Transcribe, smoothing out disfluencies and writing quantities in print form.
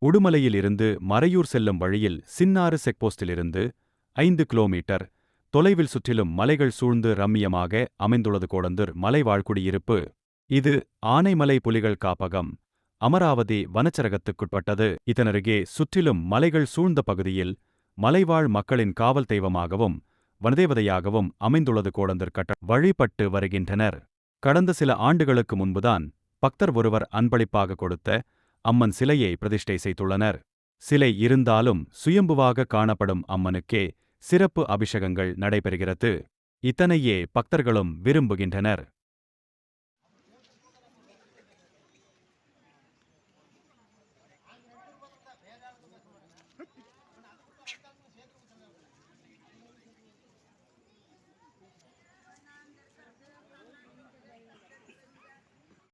உடுமலையில் இருந்து மறையூர் செல்லும் வழியில் சின்னாறு செக்போஸ்டிலிருந்து 5 கிலோமீட்டர் தொலைவில் சுற்றிலும் மலைகள் சூழ்ந்து ரம்மியமாக அமைந்துள்ளது கோடந்தூர் மலைவாழ் குடியிருப்பு. இது ஆனைமலை புலிகள் காப்பகம், அமராவதி வனச்சரகத்துக்குட்பட்டது. இதனருகே சுற்றிலும் மலைகள் சூழ்ந்த பகுதியில் மலைவாழ் மக்களின் காவல் தெய்வமாகவும் வனதேவதையாகவும் அமைந்துள்ளது கோடந்தூர் வழிபட்டு வருகின்றனர். கடந்த சில ஆண்டுகளுக்கு முன்புதான் பக்தர் ஒருவர் அன்பளிப்பாக கொடுத்த அம்மன் சிலையை பிரதிஷ்டை செய்துள்ளனர். சிலை இருந்தாலும் சுயம்புவாக காணப்படும் அம்மனுக்கே சிறப்பு அபிஷேகங்கள் நடைபெறுகிறது. இத்தனையே பக்தர்களும் விரும்புகின்றனர்.